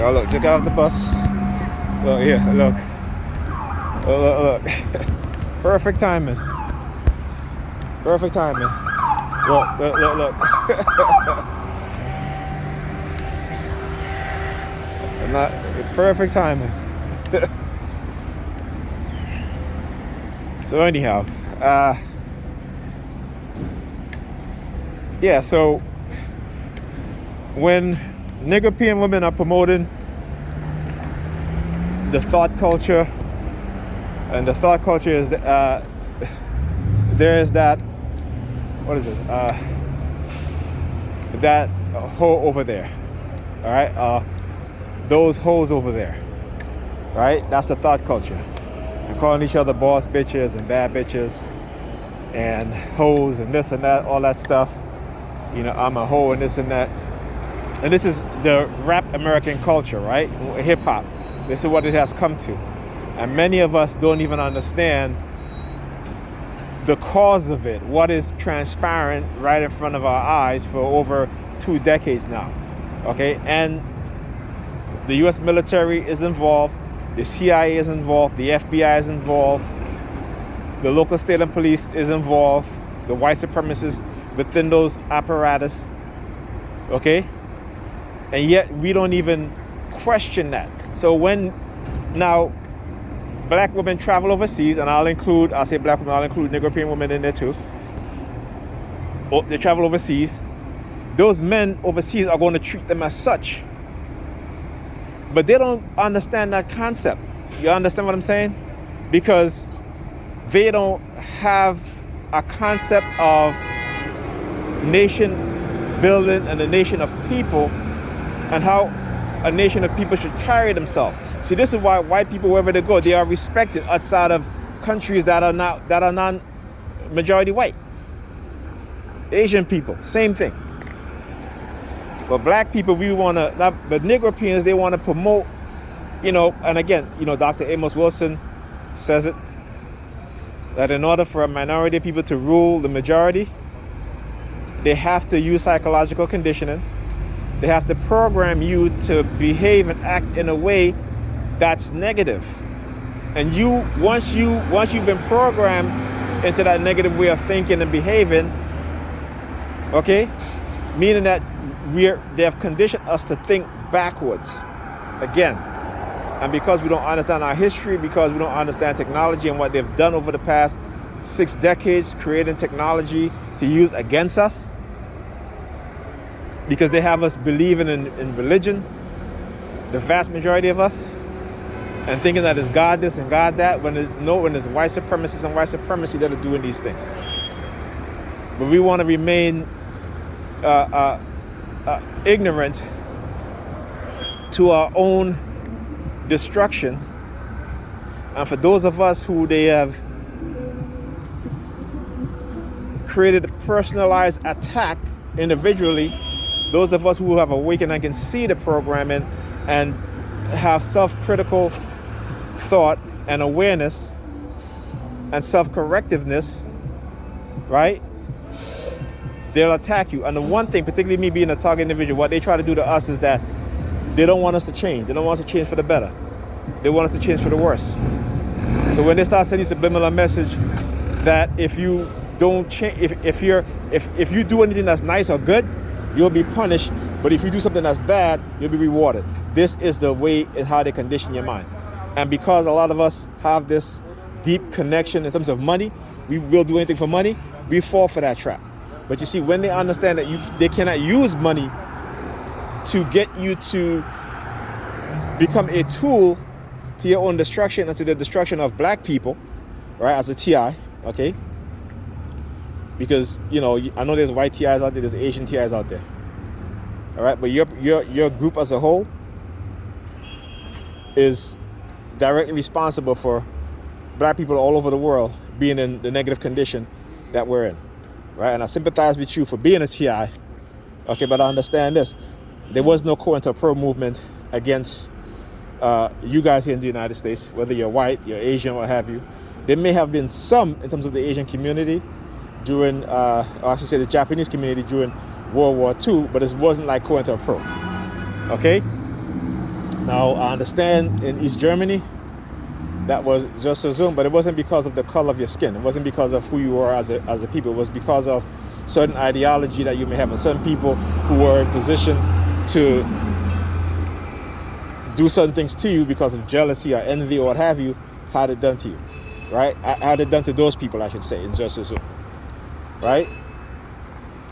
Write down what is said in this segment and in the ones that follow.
Oh look, just got off the bus. Look here, look. Look. Perfect timing. Perfect timing. Look. Not perfect timing. So anyhow, yeah. So when Nigerian women are promoting the thought culture, and the thought culture is there is that, what is it? That hoe over there. All right. Those hoes over there. Right. That's the thought culture. They're calling each other boss bitches and bad bitches and hoes and this and that, all that stuff. You know, I'm a hoe and this and that. And this is the rap American culture, right? Hip hop. This is what it has come to. And many of us don't even understand the cause of it, what is transparent right in front of our eyes for over 2 decades now. Okay? And the US military is involved, the CIA is involved, the FBI is involved, the local state and police is involved, the white supremacists within those apparatus. Okay? And yet we don't even question that. So when now black women travel overseas, and I'll say black women, I'll include Nigerian women in there too. They travel overseas. Those men overseas are going to treat them as such. But they don't understand that concept. You understand what I'm saying? Because they don't have a concept of nation building and a nation of people and how a nation of people should carry themselves. See, this is why white people, wherever they go, they are respected outside of countries that are non-majority white. Asian people, same thing. But black people, but Negropeans, they want to promote, and again, Dr. Amos Wilson says it, that in order for a minority of people to rule the majority, they have to use psychological conditioning. They have to program you to behave and act in a way that's negative. And once you've been programmed into that negative way of thinking and behaving, okay, meaning that they have conditioned us to think backwards again. And because we don't understand our history, because we don't understand technology and what they've done over the past 6 decades, creating technology to use against us, because they have us believing in religion, the vast majority of us, and thinking that it's God this and God that, when it's white supremacists and white supremacy that are doing these things. But we want to remain ignorant to our own destruction. And for those of us who they have created a personalized attack individually, those of us who have awakened and can see the programming and have self-critical thought and awareness and self-correctiveness, right? They'll attack you. And the one thing, particularly me being a target individual, what they try to do to us is that they don't want us to change. They don't want us to change for the better. They want us to change for the worse. So when they start sending you subliminal message that if you don't change, if you do anything that's nice or good, you'll be punished. But if you do something that's bad, you'll be rewarded. This is the way and how they condition your mind. And because a lot of us have this deep connection in terms of money, we will do anything for money, we fall for that trap. But you see, when they understand that they cannot use money to get you to become a tool to your own destruction and to the destruction of black people, right, as a TI, okay? Because, I know there's white TIs out there, there's Asian TIs out there. All right, but your group as a whole is directly responsible for black people all over the world being in the negative condition that we're in, right? And I sympathize with you for being a TI, okay, but I understand this. There was no COINTELPRO movement against you guys here in the United States, whether you're white, you're Asian, what have you. There may have been some in terms of the Asian community during, the Japanese community during World War II, but it wasn't like COINTELPRO, okay? Now, I understand in East Germany, that was just assumed, but it wasn't because of the color of your skin. It wasn't because of who you were as a people. It was because of certain ideology that you may have, and certain people who were in position to do certain things to you because of jealousy or envy or what have you, had it done to you, right? Had it done to those people, I should say, in just assumed, right?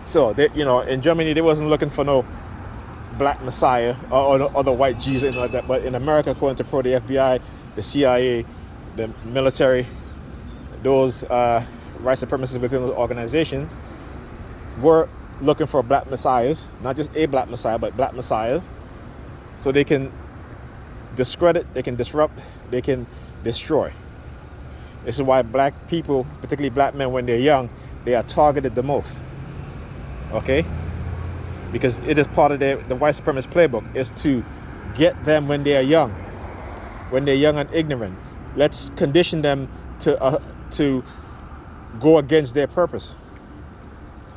So, they, you know, in Germany, they wasn't looking for no black messiah or the white Jesus, like that. But in America, according to the FBI, the CIA, the military, those white supremacists within those organizations were looking for black messiahs, not just a black messiah, but black messiahs, so they can discredit, they can disrupt, they can destroy. This is why black people, particularly black men, when they're young, they are targeted the most. Okay? Because it is part of the white supremacist playbook, is to get them when they are young, when they're young and ignorant. Let's condition them to go against their purpose.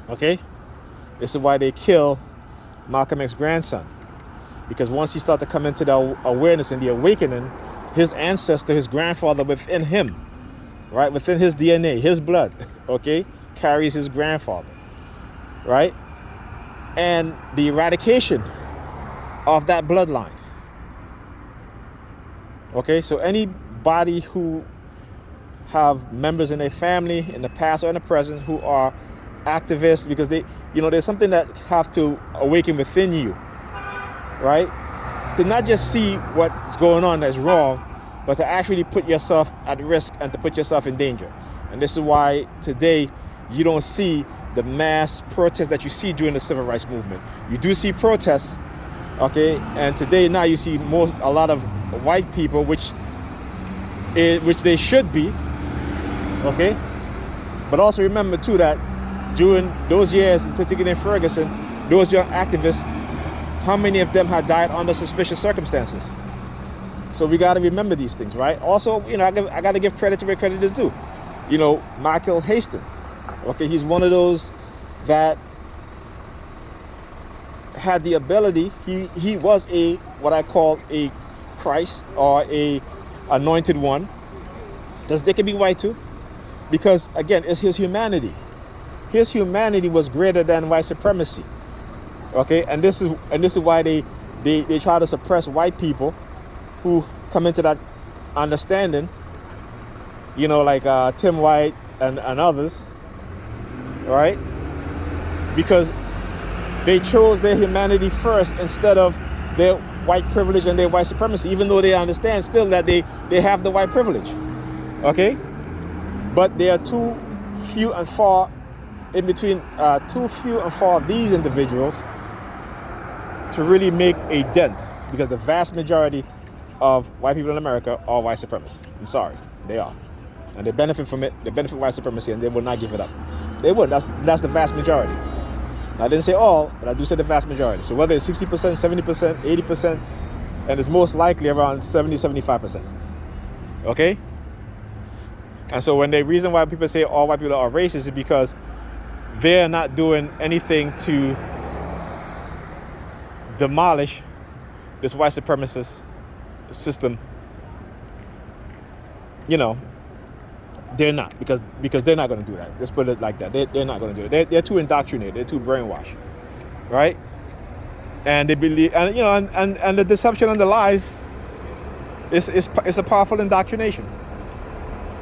Okay? This is why they kill Malcolm X's grandson. Because once he started to come into the awareness and the awakening, his ancestor, his grandfather within him, right, within his DNA, his blood, okay, carries his grandfather, right? And the eradication of that bloodline. Okay, so anybody who have members in their family, in the past or in the present, who are activists, because they, you know, there's something that have to awaken within you, right? To not just see what's going on that's wrong, but to actually put yourself at risk and to put yourself in danger. And this is why today you don't see the mass protests that you see during the civil rights movement. You do see protests, okay? And today now you see a lot of white people, which they should be, okay? But also remember too that during those years, particularly in Ferguson, those young activists, how many of them had died under suspicious circumstances? So we got to remember these things, right? Also, you know, I got to give credit to where credit is due. You know, Michael Hastings, okay, he's one of those that had the ability. He was what I call a Christ or a anointed one. They can be white too, because again, it's his humanity. His humanity was greater than white supremacy. Okay, and this is why they try to suppress white people who come into that understanding. You know, like Tim White and others, right? Because they chose their humanity first instead of their white privilege and their white supremacy, even though they understand still that they have the white privilege. Okay, but they are too few and far in between. Too few and far of these individuals to really make a dent, because the vast majority of white people in America are white supremacists. I'm sorry, they are, and they benefit from it. They benefit white supremacy, and they will not give it up. They would. That's the vast majority. I didn't say all, but I do say the vast majority. So whether it's 60%, 70%, 80%, and it's most likely around 70, 75%. Okay? And so when the reason why people say all white people are racist is because they're not doing anything to demolish this white supremacist system. You know, they're not, because they're not going to do that. Let's put it like that. They're not going to do it. They're too indoctrinated. They're too brainwashed, right? And they believe, and you know, and the deception and the lies is a powerful indoctrination.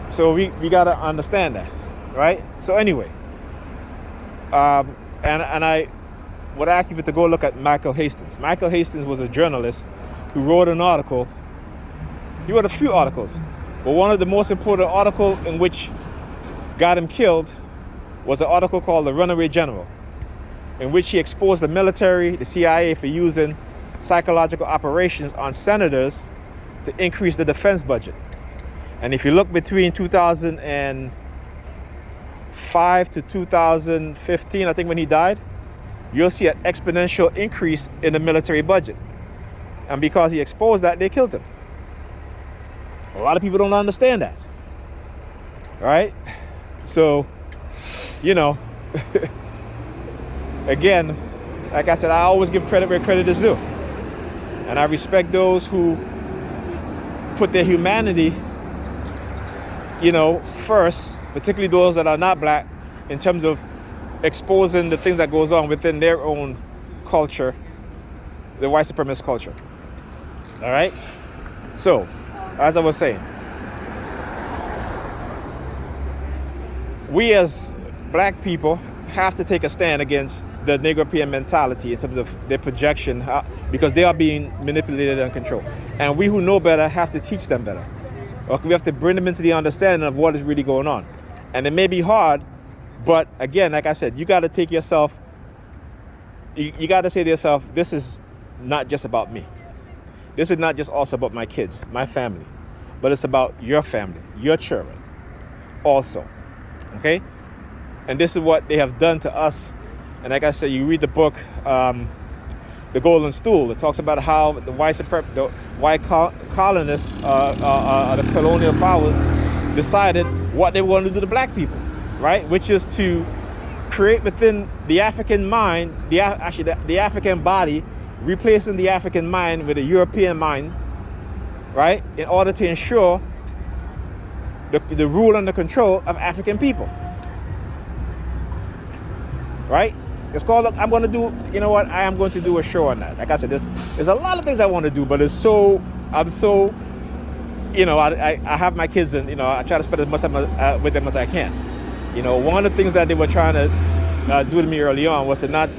So we got to understand that, right? So anyway, and I would ask you to go look at Michael Hastings. Michael Hastings was a journalist who wrote an article. He wrote a few articles, but one of the most important articles in which got him killed was an article called The Runaway General, in which he exposed the military, the CIA, for using psychological operations on senators to increase the defense budget. And if you look between 2005 to 2015, I think when he died, you'll see an exponential increase in the military budget. And because he exposed that, they killed him. A lot of people don't understand that, right? So, you know, again, like I said, I always give credit where credit is due. And I respect those who put their humanity, first, particularly those that are not black, in terms of exposing the things that goes on within their own culture, the white supremacist culture. All right? So, as I was saying, we as black people have to take a stand against the Negropean mentality in terms of their projection, because they are being manipulated and controlled. And we who know better have to teach them better. Okay, we have to bring them into the understanding of what is really going on. And it may be hard, but again, like I said, you got to take yourself, you got to say to yourself, this is not just about me. This is not just also about my kids, my family, but it's about your family, your children also. Okay? And this is what they have done to us. And like I said, you read the book, The Golden Stool. It talks about how the white colonists, the colonial powers, decided what they wanted to do to black people, right? Which is to create within the African mind, the African body, replacing the African mind with a European mind, right? In order to ensure the rule and the control of African people. Right? It's called, I'm going to do, I am going to do a show on that. Like I said, there's a lot of things I want to do, but I'm so, I have my kids and, I try to spend as much time with them as I can. One of the things that they were trying to do to me early on was to not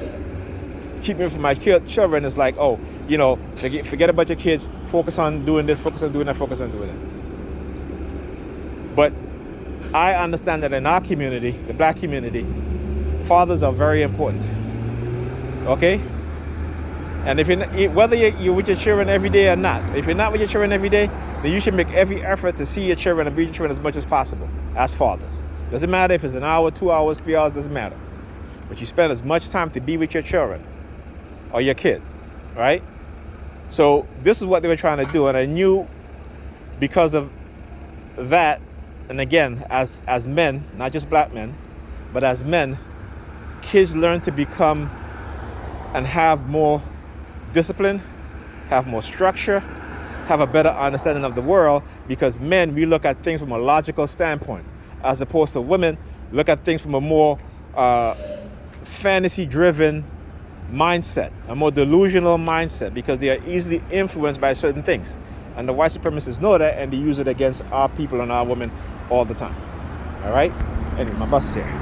keep me from my children. It's like, forget about your kids, focus on doing this, focus on doing that, focus on doing that. But I understand that in our community, the black community, fathers are very important. Okay? And whether you're with your children every day or not, if you're not with your children every day, then you should make every effort to see your children and be your children as much as possible as fathers. Doesn't matter if it's an hour, 2 hours, 3 hours, doesn't matter. But you spend as much time to be with your children or your kid, right? So this is what they were trying to do. And I knew because of that, and again, as men, not just black men, but as men, kids learn to become and have more discipline, have more structure, have a better understanding of the world, because men, we look at things from a logical standpoint, as opposed to women look at things from a more fantasy-driven mindset, a more delusional mindset, because they are easily influenced by certain things. And the white supremacists know that, and they use it against our people and our women all the time. All right? Anyway, my bus is here.